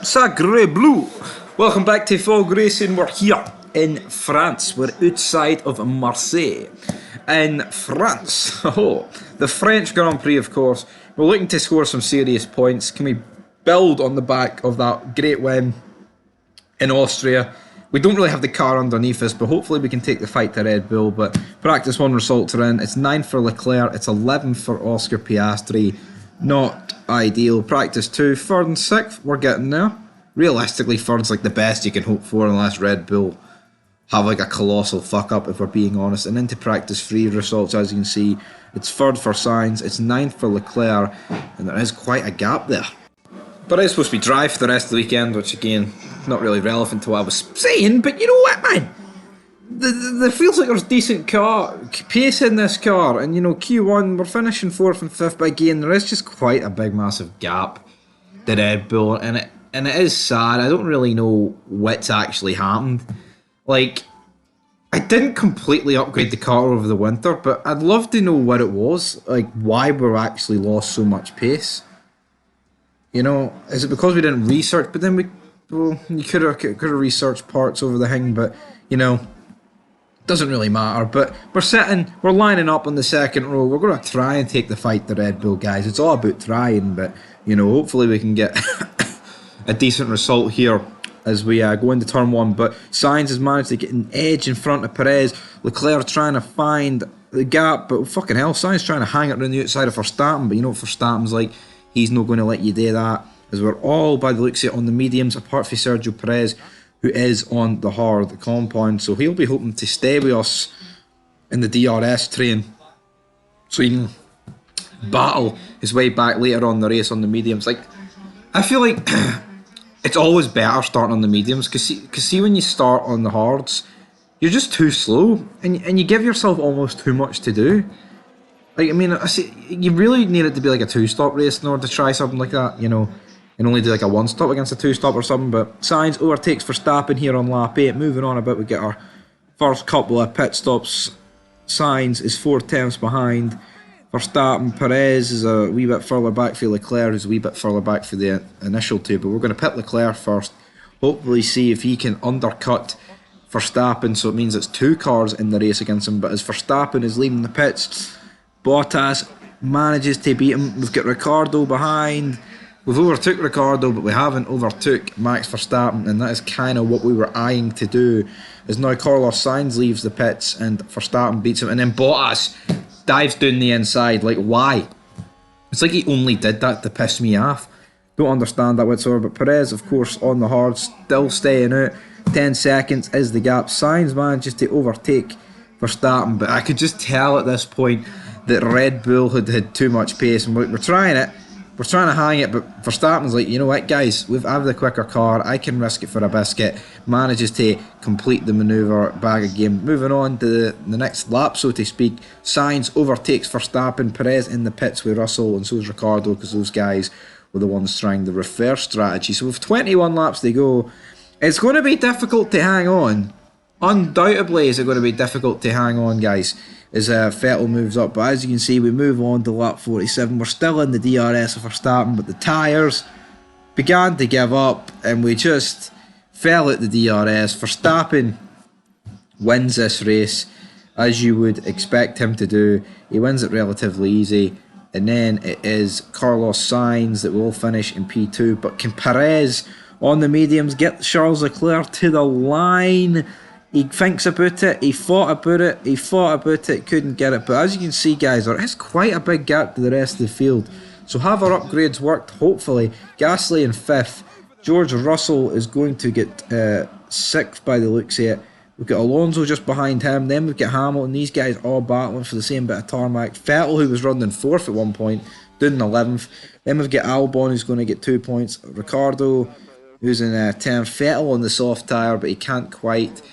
Sacre Bleu! Welcome back to Fog Racing. We're here in France. We're outside of Marseille. In France. Oh, the French Grand Prix, of course. We're looking to score some serious points. Can we build on the back of that great win in Austria? We don't really have the car underneath us, but hopefully we can take the fight to Red Bull. But practice 1 results are in. It's 9 for Leclerc. It's 11 for Oscar Piastri. Not ideal. Practice 2, 3rd and 6th. We're getting there. Realistically, 3rd's like the best you can hope for unless Red Bull have like a colossal fuck up, if we're being honest. And into practice 3 results, as you can see, it's 3rd for Sainz, it's 9th for Leclerc, and there is quite a gap there. But it's supposed to be dry for the rest of the weekend, which again, not really relevant to what I was saying, but you know what, man? There feels like there's decent car pace in this car, and you know, Q1, we're finishing 4th and 5th, but again, there is just quite a big, massive gap to Red Bull, and it is sad. I don't really know what's actually happened. Like, I didn't completely upgrade the car over the winter, but I'd love to know what it was, like why we actually lost so much pace. You know, is it because we didn't research? But then you could have researched parts over the thing, but you know, doesn't really matter. But we're lining up on the second row. We're going to try and take the fight to Red Bull, guys. It's all about trying, but you know, hopefully we can get a decent result here as we go into turn 1. But Sainz has managed to get an edge in front of Perez. Leclerc trying to find the gap, but fucking hell, Sainz trying to hang it around the outside of Verstappen. But you know what Verstappen's like? He's not going to let you do that, as we're all, by the looks of it, on the mediums, apart from Sergio Perez, who is on the hard compound. So he'll be hoping to stay with us in the DRS train, so he can battle his way back later on the race on the mediums. Like, I feel like it's always better starting on the mediums, because see when you start on the hards, you're just too slow, and you give yourself almost too much to do. Like, I mean, you really need it to be like a 2-stop race in order to try something like that, you know, and only do like a 1-stop against a 2-stop or something. But Sainz overtakes Verstappen here on lap 8. Moving on a bit, we get our first couple of pit stops. Sainz is 4 tenths behind Verstappen. Perez is a wee bit further back for Leclerc, who's a wee bit further back for the initial two. But we're going to pit Leclerc first, hopefully see if he can undercut Verstappen, so it means it's 2 cars in the race against him. But as Verstappen is leaving the pits, Bottas manages to beat him. We've got Ricardo behind. We've overtook Ricardo, but we haven't overtook Max Verstappen, and that is kind of what we were eyeing to do. As now Carlos Sainz leaves the pits and Verstappen beats him, and then Bottas dives down the inside. Like, why? It's like he only did that to piss me off. Don't understand that whatsoever. But Perez, of course, on the hard, still staying out. 10 seconds is the gap. Sainz manages to overtake Verstappen, but I could just tell at this point that Red Bull had too much pace, and we're trying it. We're trying to hang it, but Verstappen's like, you know what, guys, I have the quicker car. I can risk it for a biscuit. Manages to complete the manoeuvre back again. Moving on to the next lap, so to speak. Sainz overtakes Verstappen. Perez in the pits with Russell, and so is Ricardo, because those guys were the ones trying the reverse strategy. So with 21 laps to go, it's going to be difficult to hang on. Undoubtedly, is it going to be difficult to hang on, guys, as Vettel moves up. But as you can see, we move on to lap 47. We're still in the DRS of Verstappen, but the tyres began to give up, and we just fell at the DRS. Verstappen wins this race, as you would expect him to do. He wins it relatively easy, and then it is Carlos Sainz that will finish in P2. But can Perez on the mediums get Charles Leclerc to the line? He thinks about it, he thought about it, couldn't get it. But as you can see, guys, there is quite a big gap to the rest of the field. So have our upgrades worked, hopefully. Gasly in 5th. George Russell is going to get 6th by the looks of it. We've got Alonso just behind him. Then we've got Hamilton. These guys all battling for the same bit of tarmac. Vettel, who was running 4th at one point, doing 11th. Then we've got Albon, who's going to get 2 points. Ricardo, who's in 10th. Vettel on the soft tyre, but he can't quite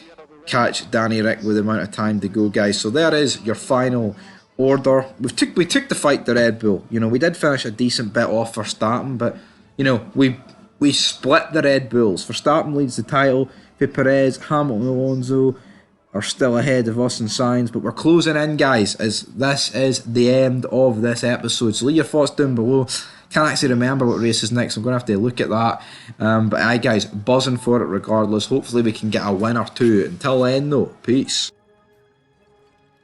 catch Danny Rick with the amount of time to go, guys. So there is your final order. We took the fight to Red Bull. You know, we did finish a decent bit off Verstappen, but you know, we split the Red Bulls. Verstappen leads the title. Perez, Hamilton, Alonso are still ahead of us and Sainz, but we're closing in, guys, as this is the end of this episode. So leave your thoughts down below. Can't actually remember what race is next. I'm going to have to look at that. But aye, guys, buzzing for it regardless. Hopefully we can get a win or two. Until then, though, peace.